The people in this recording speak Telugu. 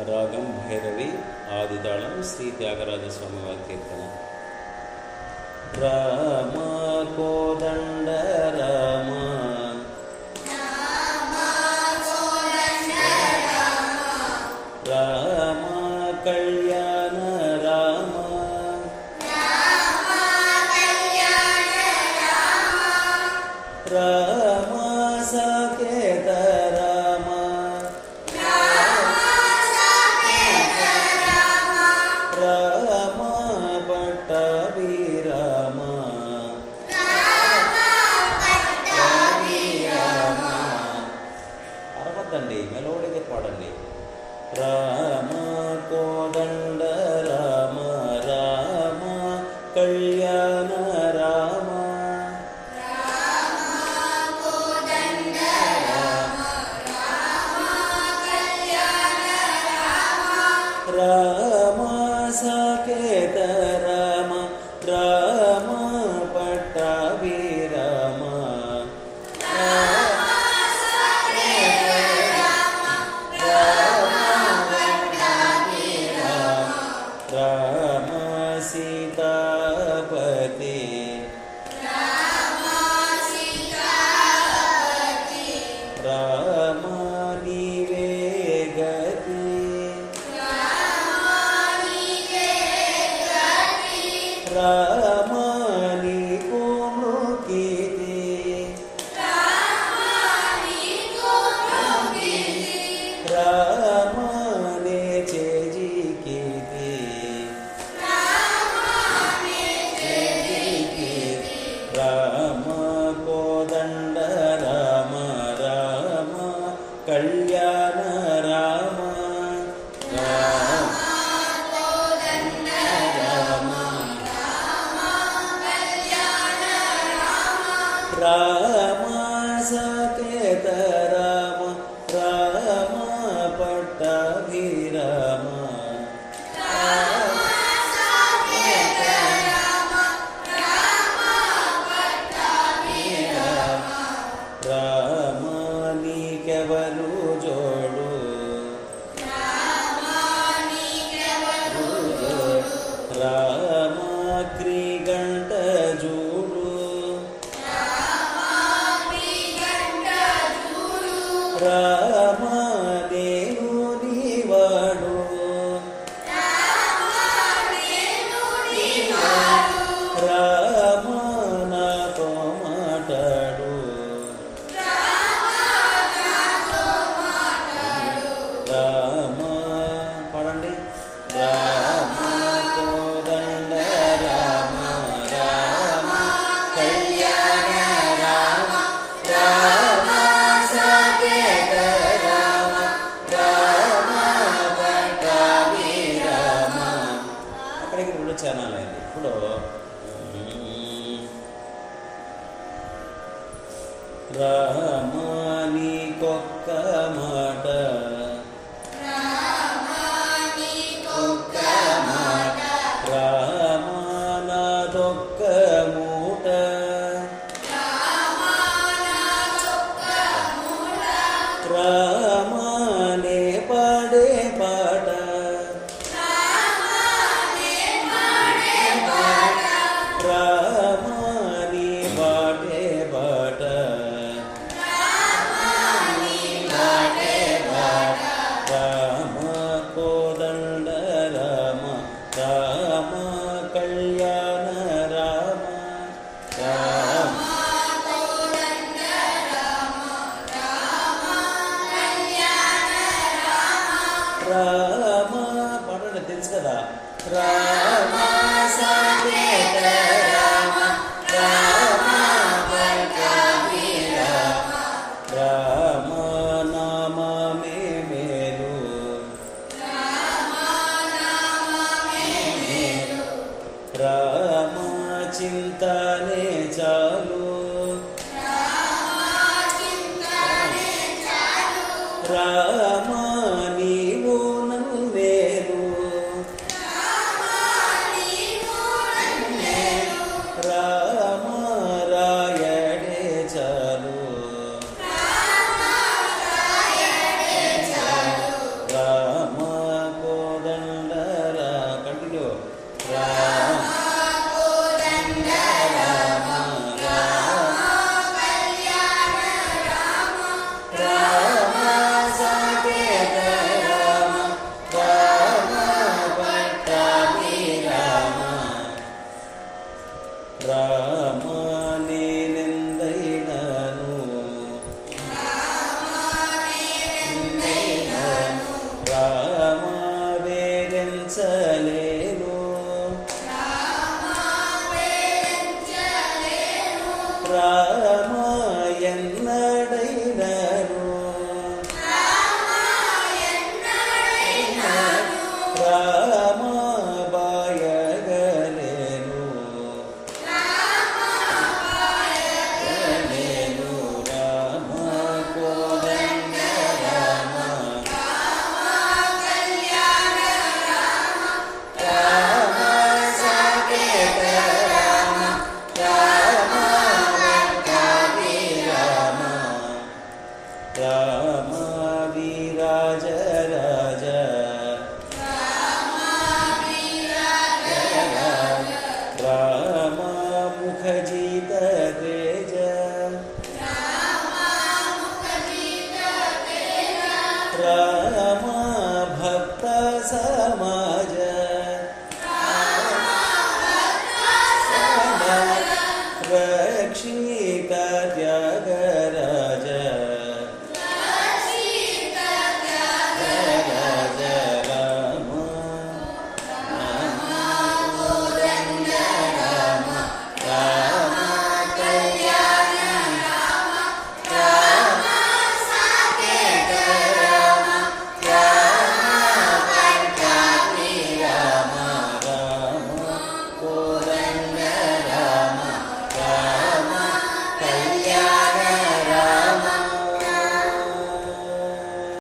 రాగం భైరవి, ఆదితాళం శ్రీ త్యాగరాజస్వామి వారి కీర్తన. రామ కోదండ రామ రామ కళ్యాణ రామ రామ సాకేత రామ రామ పట్టాభి రామ అరవద్దండి, మెలోడీగా పాడండి. రామ కోదండ రామ రామ కళ్యాణ రామ రామ సాకేత రామ రామ పట్టాభి రామ రామ సీతాపతి రామ నీవే గతి రామ నీకు మృకితి రామ నే చేజికితి రామ కోదండ రామ రామ కళ్యాణ రామ రామ సాకేత రామ రామ పట్టాభి రామ రామ నీకెవరు జోడు రామ క్రీగంట జూడు రామ నేను నీవాడు రామ నాతో మాట్లాడు రామ పాడండి. రామ కోదండ రామ రామ కళ్యాణ రామ రామ సాకేత రామ రామ పట్టాభి రామ. అక్కడికి 2 ఛానల్ అయింది. ఇప్పుడు రామ నీకొక్క మాట రామ నాదొక్క మూట రామ నే పాడే పాట రామ నీ పాడే పాట రామ కోదండ రామ రామ కళ్యాణ రామ రామ రామ పాడండి, తెలుసు కదా. రామ